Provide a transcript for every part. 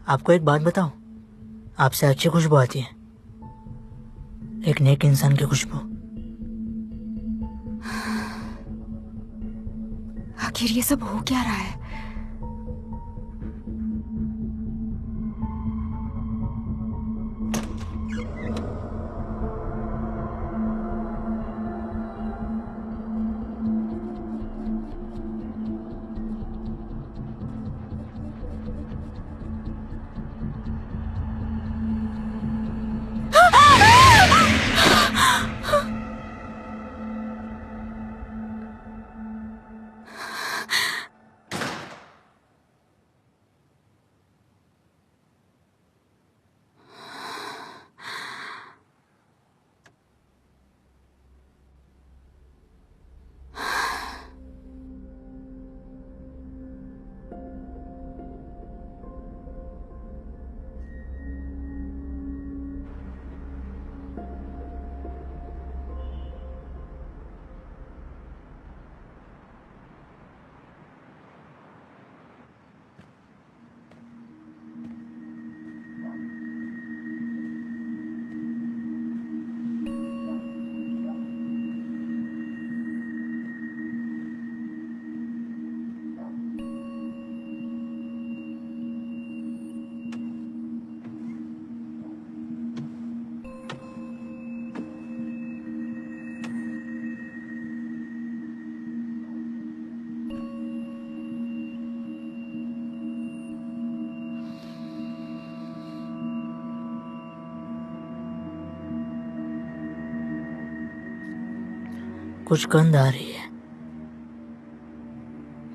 आपको एक बात बताऊं, आपसे अच्छी खुशबू आती है, एक नेक इंसान की खुशबू। आखिर ये सब हो क्या रहा है? कुछ गंध आ रही है,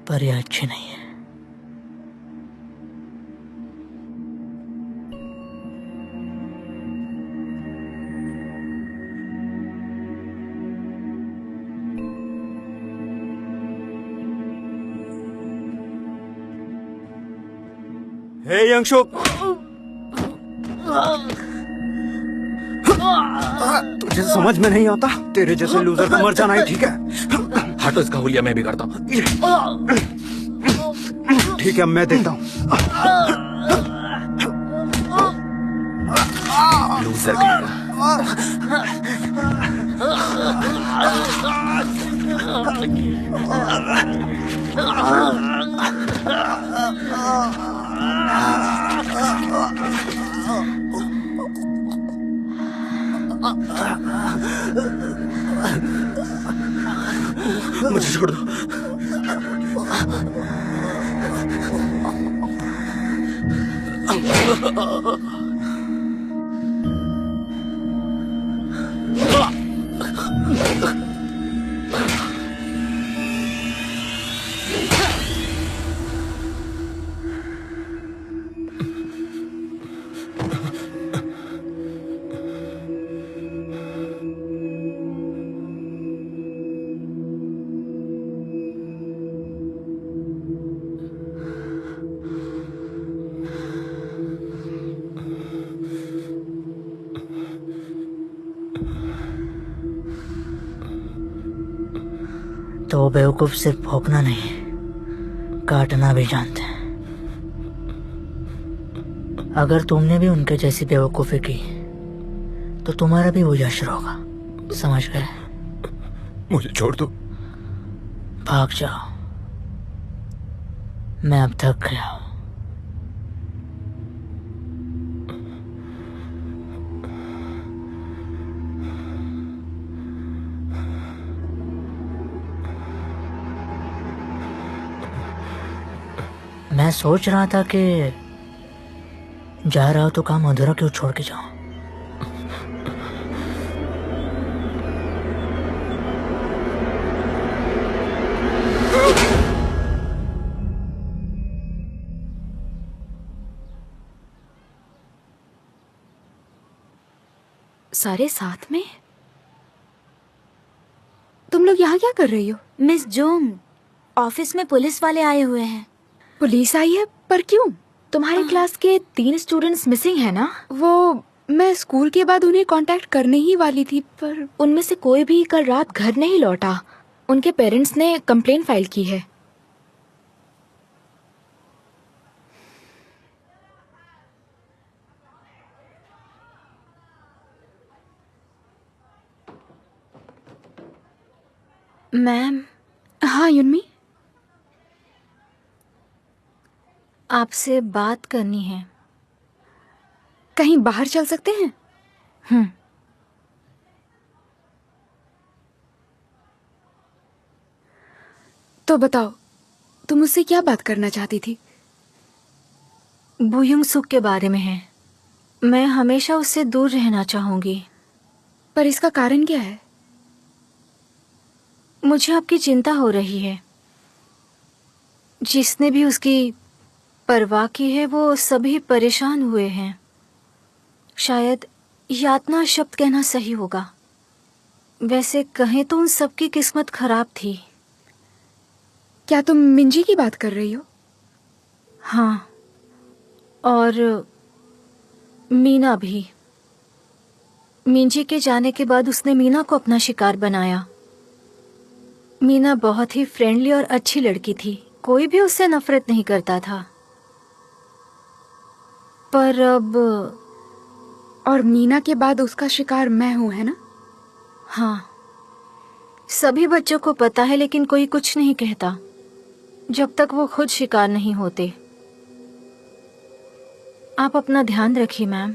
पर यह अच्छी नहीं है। हे यंगशुक, तुझे समझ में नहीं आता? तेरे जैसे लूजर का मर जाना ही ठीक है। हटो, इसका हुलिया मैं भी करता हूँ। ठीक है, मैं देखता हूँ। लूजर कहेगा। मुझे छोड़ दो। तो वो बेवकूफ सिर्फ भौंकना नहीं, काटना भी जानते हैं। अगर तुमने भी उनके जैसी बेवकूफी की तो तुम्हारा भी वो यश होगा, समझ गए? मुझे छोड़ दो। भाग जाओ, मैं अब थक गया हूं। मैं सोच रहा था कि जा रहा हो तो काम अधूरा क्यों छोड़ के जाऊं। सारे साथ में? तुम लोग यहाँ क्या कर रही हो? मिस जोंग, ऑफिस में पुलिस वाले आए हुए हैं। पुलिस आई है? पर क्यों? तुम्हारे क्लास के 3 स्टूडेंट्स मिसिंग है ना? वो मैं स्कूल के बाद उन्हें कांटेक्ट करने ही वाली थी, पर उनमें से कोई भी कल रात घर नहीं लौटा। उनके पेरेंट्स ने कंप्लेन फाइल की है। मैम, हाँ युन्मी, आपसे बात करनी है। कहीं बाहर चल सकते हैं? हम्म। तो बताओ, तुम मुझसे क्या बात करना चाहती थी? बुयुंग सुक के बारे में है। मैं हमेशा उससे दूर रहना चाहूंगी। पर इसका कारण क्या है? मुझे आपकी चिंता हो रही है। जिसने भी उसकी परवाह की है वो सभी परेशान हुए हैं। शायद यातना शब्द कहना सही होगा। वैसे कहें तो उन सबकी किस्मत खराब थी। क्या तुम मिंजी की बात कर रही हो? हाँ, और मीना भी। मिंजी के जाने के बाद उसने मीना को अपना शिकार बनाया। मीना बहुत ही फ्रेंडली और अच्छी लड़की थी। कोई भी उससे नफरत नहीं करता था। पर अब और मीना के बाद उसका शिकार मैं हूं, है ना? हाँ, सभी बच्चों को पता है, लेकिन कोई कुछ नहीं कहता जब तक वो खुद शिकार नहीं होते। आप अपना ध्यान रखिए मैम।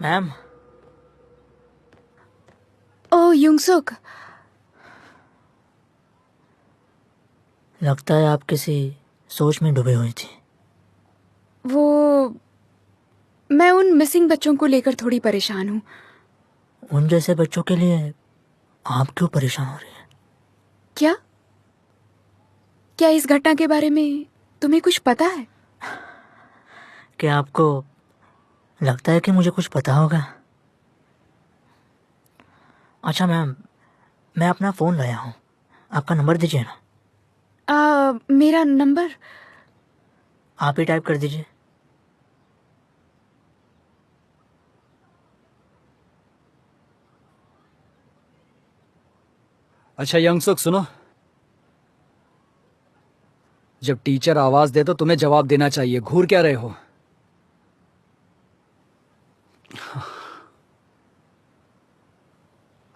मैम, ओ युंगसुक, लगता है आप किसी सोच में डूबे हुई थी। वो मैं उन मिसिंग बच्चों को लेकर थोड़ी परेशान हूँ। उन जैसे बच्चों के लिए आप क्यों परेशान हो रही हैं? क्या क्या इस घटना के बारे में तुम्हें कुछ पता है? क्या आपको लगता है कि मुझे कुछ पता होगा? अच्छा मैम, मैं अपना फ़ोन लाया हूँ, आपका नंबर दीजिए ना। मेरा नंबर? आप ही टाइप कर दीजिए। अच्छा यंगसुक, सुनो। जब टीचर आवाज दे तो तुम्हें जवाब देना चाहिए। घूर क्या रहे हो?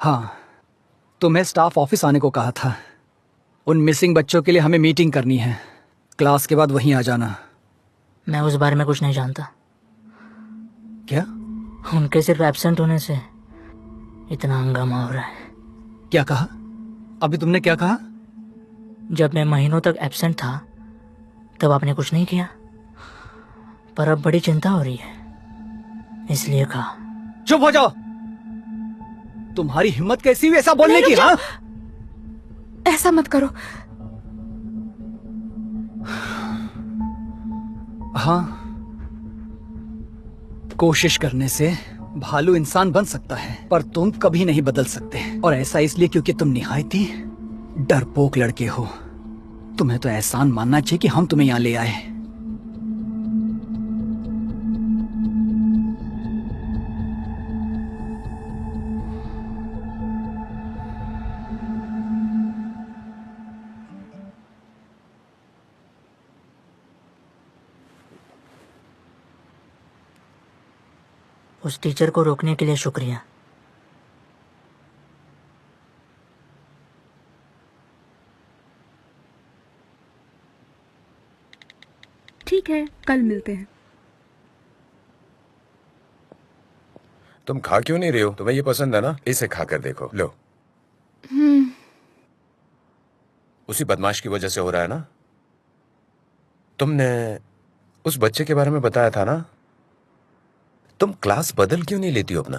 हाँ, तुम्हें स्टाफ ऑफिस आने को कहा था। उन मिसिंग बच्चों के लिए हमें मीटिंग करनी है। क्लास के बाद वहीं आ जाना। मैं उस बारे में कुछ नहीं जानता। क्या? उनके सिर्फ एब्सेंट होने से इतना हंगामा हो रहा है। क्या कहा? अभी तुमने क्या कहा? जब मैं महीनों तक एब्सेंट था तब आपने कुछ नहीं किया, पर अब बड़ी चिंता हो रही है, इसलिए कहा। चुप हो जाओ। तुम्हारी हिम्मत कैसी हुई ऐसा बोलने की? हाँ, ऐसा मत करो। हाँ, कोशिश करने से भालू इंसान बन सकता है, पर तुम कभी नहीं बदल सकते। और ऐसा इसलिए क्योंकि तुम निहायती डरपोक लड़के हो। तुम्हें तो एहसान मानना चाहिए कि हम तुम्हें यहां ले आए। उस टीचर को रोकने के लिए शुक्रिया। ठीक है, कल मिलते हैं। तुम खा क्यों नहीं रही हो? तुम्हें ये पसंद है ना? इसे खा कर देखो। लो। उसी बदमाश की वजह से हो रहा है ना? तुमने उस बच्चे के बारे में बताया था ना? तुम क्लास बदल क्यों नहीं लेती हो अपना?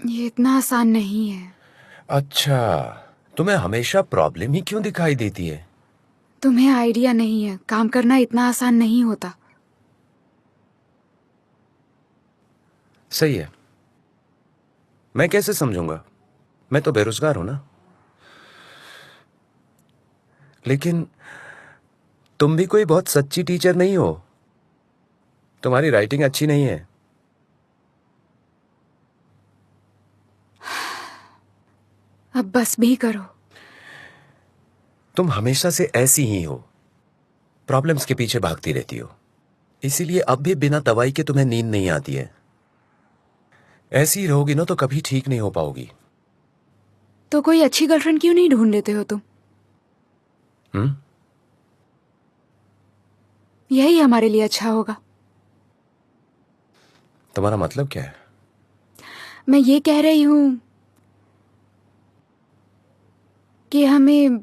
ये इतना आसान नहीं है। अच्छा, तुम्हें हमेशा प्रॉब्लम ही क्यों दिखाई देती है? तुम्हें आइडिया नहीं है, काम करना इतना आसान नहीं होता। सही है। मैं कैसे समझूंगा? मैं तो बेरोजगार हूं ना। लेकिन तुम भी कोई बहुत सच्ची टीचर नहीं हो। तुम्हारी राइटिंग अच्छी नहीं है। अब बस भी करो। तुम हमेशा से ऐसी ही हो, प्रॉब्लम्स के पीछे भागती रहती हो, इसीलिए अब भी बिना दवाई के तुम्हें नींद नहीं आती है। ऐसी ही रहोगी ना तो कभी ठीक नहीं हो पाओगी। तो कोई अच्छी गर्लफ्रेंड क्यों नहीं ढूंढ लेते हो तुम? यही हमारे लिए अच्छा होगा। तुम्हारा मतलब क्या है? मैं ये कह रही हूं कि हमें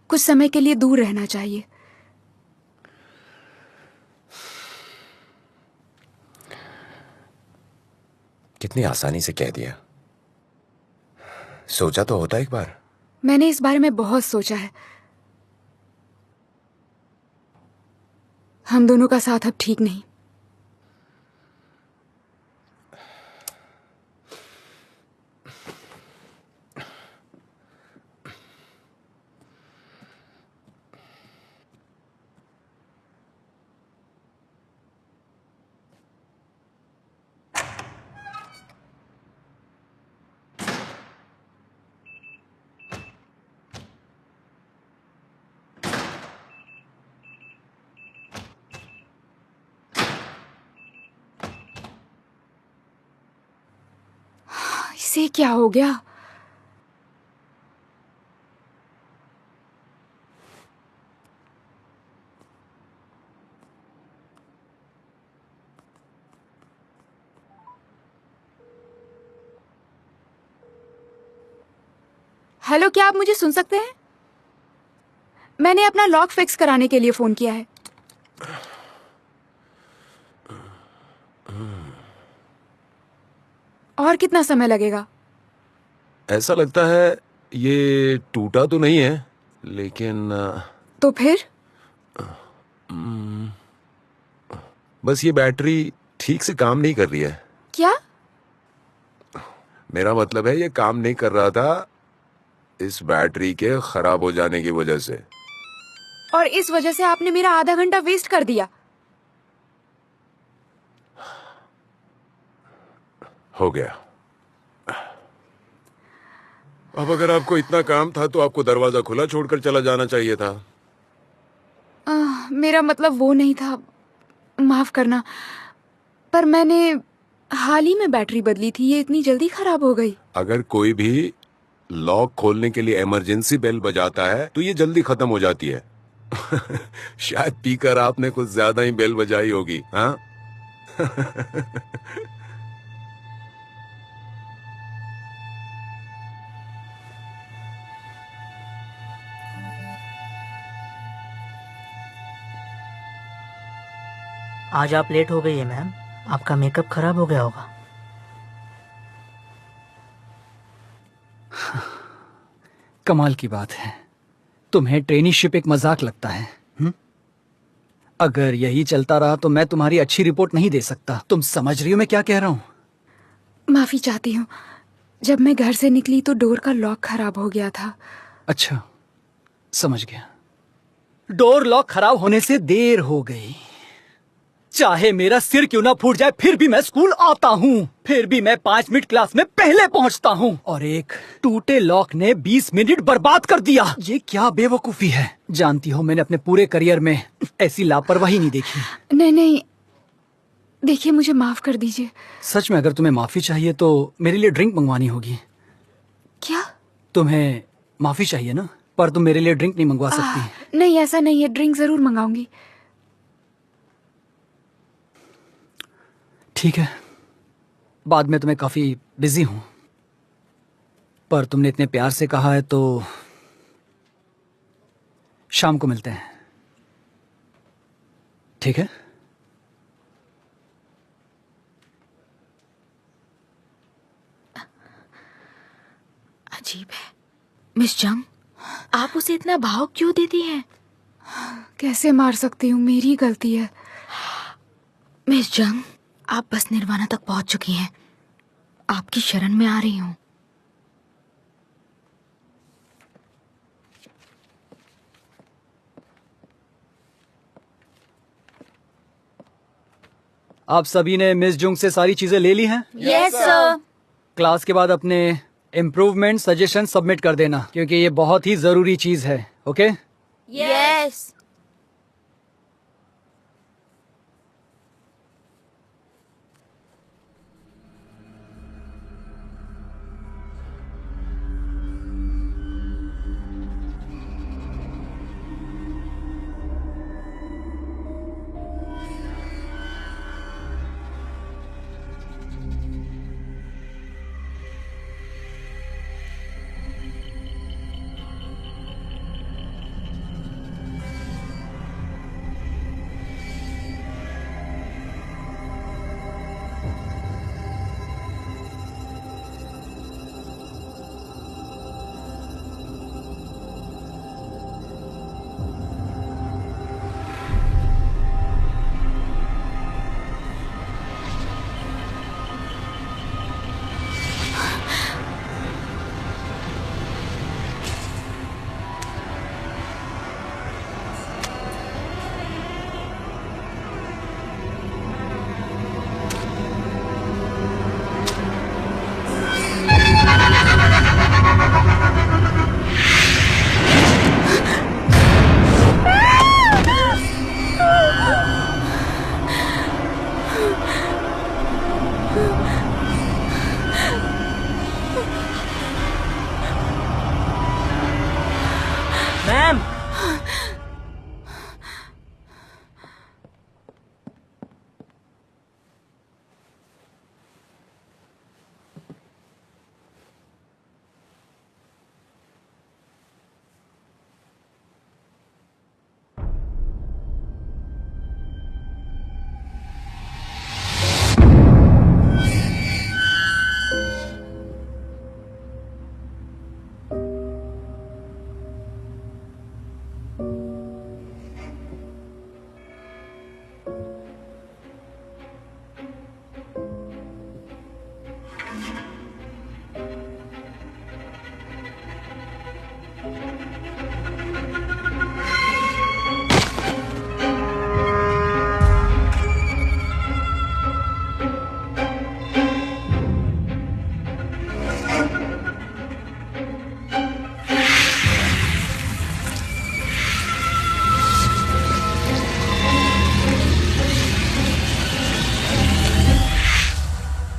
कुछ समय के लिए दूर रहना चाहिए। कितनी आसानी से कह दिया। सोचा तो होता एक बार। मैंने इस बारे में बहुत सोचा है। हम दोनों का साथ अब ठीक नहीं। इसे क्या हो गया? हेलो, क्या आप मुझे सुन सकते हैं? मैंने अपना लॉक फिक्स कराने के लिए फोन किया है। और कितना समय लगेगा? ऐसा लगता है ये टूटा तो नहीं है, लेकिन तो फिर? बस ये बैटरी ठीक से काम नहीं कर रही है। क्या? मेरा मतलब है ये काम नहीं कर रहा था इस बैटरी के खराब हो जाने की वजह से। और इस वजह से आपने मेरा आधा घंटा वेस्ट कर दिया। हो गया। अब अगर आपको इतना काम था तो आपको दरवाजा खुला छोड़कर चला जाना चाहिए था। मेरा मतलब वो नहीं था, माफ करना। पर मैंने हाल ही में बैटरी बदली थी, ये इतनी जल्दी खराब हो गई। अगर कोई भी लॉक खोलने के लिए इमरजेंसी बेल बजाता है तो ये जल्दी खत्म हो जाती है। शायद पीकर आपने कुछ ज्यादा ही बेल बजाई होगी। हाँ। आज आप लेट हो गई है मैम, आपका मेकअप खराब हो गया होगा। कमाल की बात है, तुम्हें ट्रेनीशिप एक मजाक लगता है। अगर यही चलता रहा तो मैं तुम्हारी अच्छी रिपोर्ट नहीं दे सकता। तुम समझ रही हो मैं क्या कह रहा हूँ? माफी चाहती हूँ। जब मैं घर से निकली तो डोर का लॉक खराब हो गया था। अच्छा, समझ गया। डोर लॉक खराब होने से देर हो गई। चाहे मेरा सिर क्यों ना फूट जाए फिर भी मैं स्कूल आता हूँ। फिर भी मैं 5 मिनट क्लास में पहले पहुँचता हूँ। और एक टूटे लॉक ने 20 मिनट बर्बाद कर दिया। ये क्या बेवकूफी है। जानती हो मैंने अपने पूरे करियर में ऐसी लापरवाही नहीं देखी। नहीं, देखिए मुझे माफ कर दीजिए। सच में अगर तुम्हें माफी चाहिए तो मेरे लिए ड्रिंक मंगवानी होगी। क्या? तुम्हें माफी चाहिए ना, पर तुम मेरे लिए ड्रिंक नहीं मंगवा सकती। नहीं, ऐसा नहीं है, ड्रिंक जरूर मंगाऊंगी। ठीक है, बाद में तुम्हें काफी बिजी हूं, पर तुमने इतने प्यार से कहा है तो शाम को मिलते हैं, ठीक है? अजीब है। मिस जंग, आप उसे इतना भाव क्यों देती हैं? कैसे मार सकती हूँ, मेरी गलती है। मिस जंग, आप बस निर्वाणा तक पहुंच चुकी हैं। आपकी शरण में आ रही हूँ। आप सभी ने मिस जुंग से सारी चीजें ले ली हैं? Yes sir. क्लास के बाद अपने इम्प्रूवमेंट सजेशन सबमिट कर देना क्योंकि ये बहुत ही जरूरी चीज है। ओके? यस। मैम,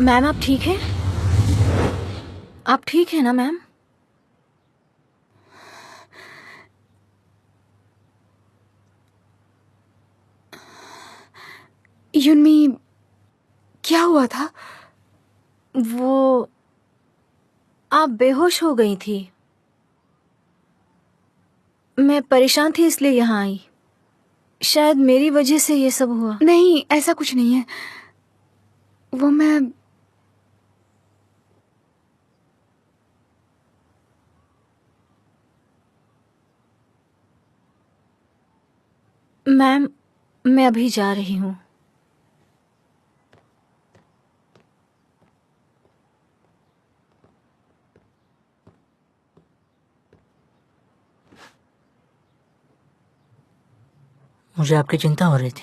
मैम आप ठीक हैं? आप ठीक हैं ना मैम? युनमी, क्या हुआ था? वो आप बेहोश हो गई थी। मैं परेशान थी इसलिए यहाँ आई। शायद मेरी वजह से ये सब हुआ। नहीं, ऐसा कुछ नहीं है। वो मैम, मैं अभी जा रही हूँ। मुझे आपकी चिंता हो रही थी।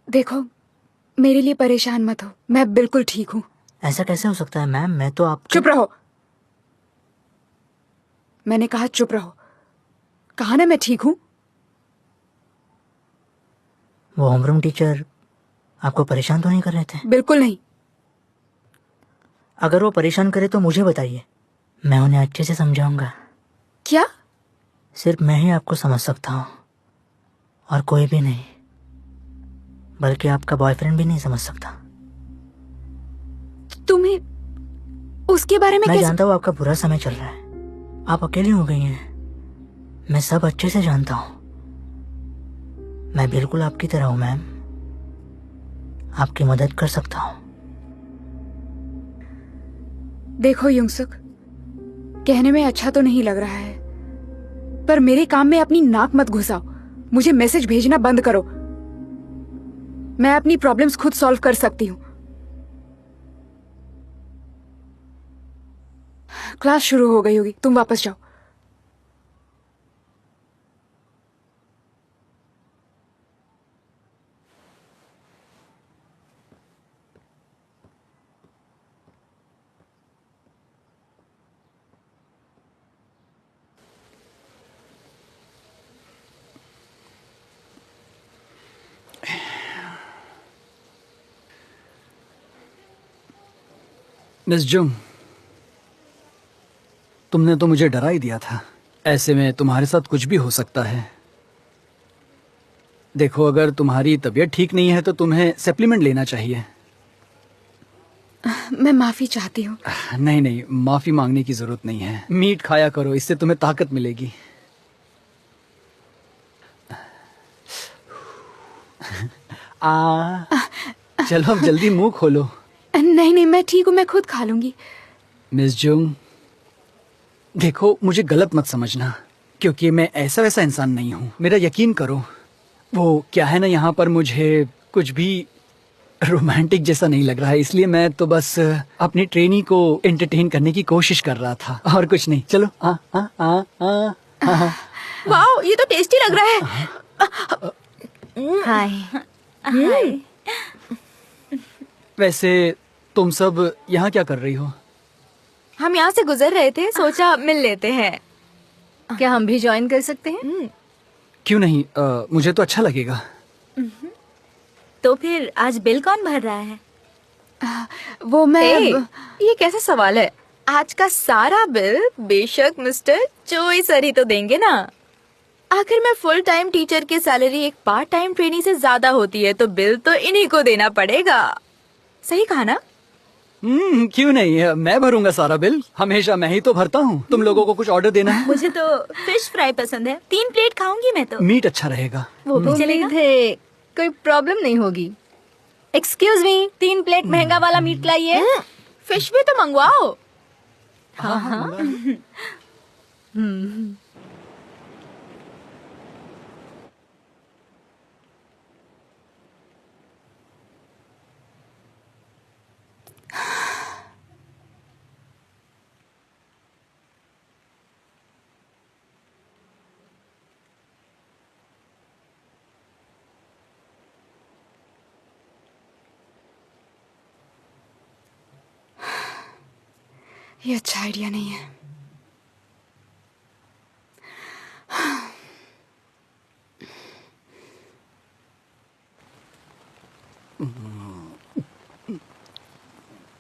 देखो, मेरे लिए परेशान मत हो, मैं बिल्कुल ठीक हूँ। ऐसा कैसे हो सकता है मैम? मैं तो आप चुप रहो। मैंने कहा चुप रहो। कहा ना मैं ठीक हूँ। वो होमरूम टीचर आपको परेशान तो नहीं कर रहे थे? बिल्कुल नहीं। अगर वो परेशान करे तो मुझे बताइए, मैं उन्हें अच्छे से समझाऊंगा। क्या? सिर्फ मैं ही आपको समझ सकता हूँ और कोई भी नहीं, बल्कि आपका बॉयफ्रेंड भी नहीं समझ सकता। तुम्हें उसके बारे में मैं कैसे? जानता हूँ आपका बुरा समय चल रहा है, आप अकेली हो गई हैं। मैं सब अच्छे से जानता हूँ। मैं बिल्कुल आपकी तरह हूँ मैम, आपकी मदद कर सकता हूँ। देखो युंगसुक, कहने में अच्छा तो नहीं लग रहा है, पर मेरे काम में अपनी नाक मत घुसाओ। मुझे मैसेज भेजना बंद करो। मैं अपनी प्रॉब्लम्स खुद सॉल्व कर सकती हूँ। क्लास शुरू हो गई होगी, तुम वापस जाओ। मिस जुंग, तुमने तो मुझे डरा ही दिया था। ऐसे में तुम्हारे साथ कुछ भी हो सकता है। देखो, अगर तुम्हारी तबीयत ठीक नहीं है तो तुम्हें सप्लीमेंट लेना चाहिए। मैं माफी चाहती हूँ। नहीं नहीं, माफी मांगने की जरूरत नहीं है। मीट खाया करो, इससे तुम्हें ताकत मिलेगी। चलो अब जल्दी मुंह खोलो। नहीं नहीं, मैं ठीक हूँ, मैं खुद खा लूंगी। मिस जुंग, देखो मुझे गलत मत समझना, क्योंकि मैं ऐसा वैसा इंसान नहीं हूँ। मेरा यकीन करो। वो क्या है ना, यहाँ पर मुझे कुछ भी रोमांटिक जैसा नहीं लग रहा है, इसलिए मैं तो बस अपनी ट्रेनी को एंटरटेन करने की कोशिश कर रहा था, और कुछ नहीं। चलो वाओ, ये तो टेस्टी लग रहा है। हाय हाय। वैसे तुम सब यहाँ क्या कर रही हो? हम यहाँ से गुजर रहे थे, सोचा मिल लेते हैं। क्या हम भी ज्वाइन कर सकते हैं? क्यों नहीं, मुझे तो अच्छा लगेगा। तो फिर आज बिल कौन भर रहा है? वो मैं ये कैसा सवाल है? आज का सारा बिल बेशक मिस्टर चोई सर ही तो देंगे ना। आखिर में फुल टाइम टीचर की सैलरी एक पार्ट टाइम ट्रेनी से ज्यादा होती है, तो बिल तो इन्हीं को देना पड़ेगा। सही कहा ना? क्यों नहीं, मैं भरूंगा सारा बिल। हमेशा मैं ही तो भरता हूँ। तुम लोगों को कुछ ऑर्डर देना है? मुझे तो फिश फ्राई पसंद है, 3 प्लेट खाऊंगी मैं तो। मीट अच्छा रहेगा। वो भी चलेगा? कोई प्रॉब्लम नहीं होगी। एक्सक्यूज मी, 3 प्लेट महंगा वाला मीट लाइए। फिश भी तो मंगवाओ। हाँ। ये अच्छा आइडिया नहीं है।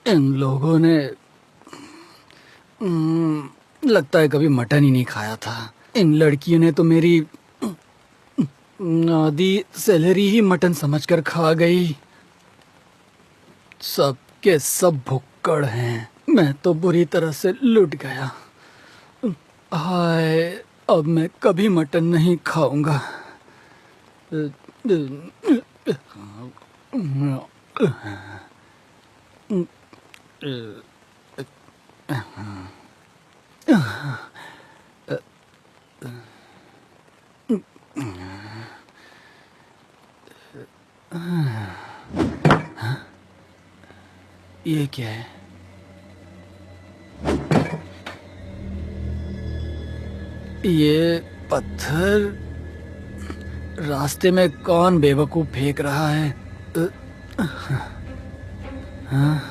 इन लोगों ने लगता है कभी मटन ही नहीं खाया था। इन लड़कियों ने तो मेरी आधी सैलरी ही मटन समझकर खा गई। सब के सब भुक्कड़ हैं। मैं तो बुरी तरह से लुट गया। हाय, अब मैं कभी मटन नहीं खाऊंगा। ये क्या है? ये पत्थर रास्ते में कौन बेवकूफ फेंक रहा है? हाँ?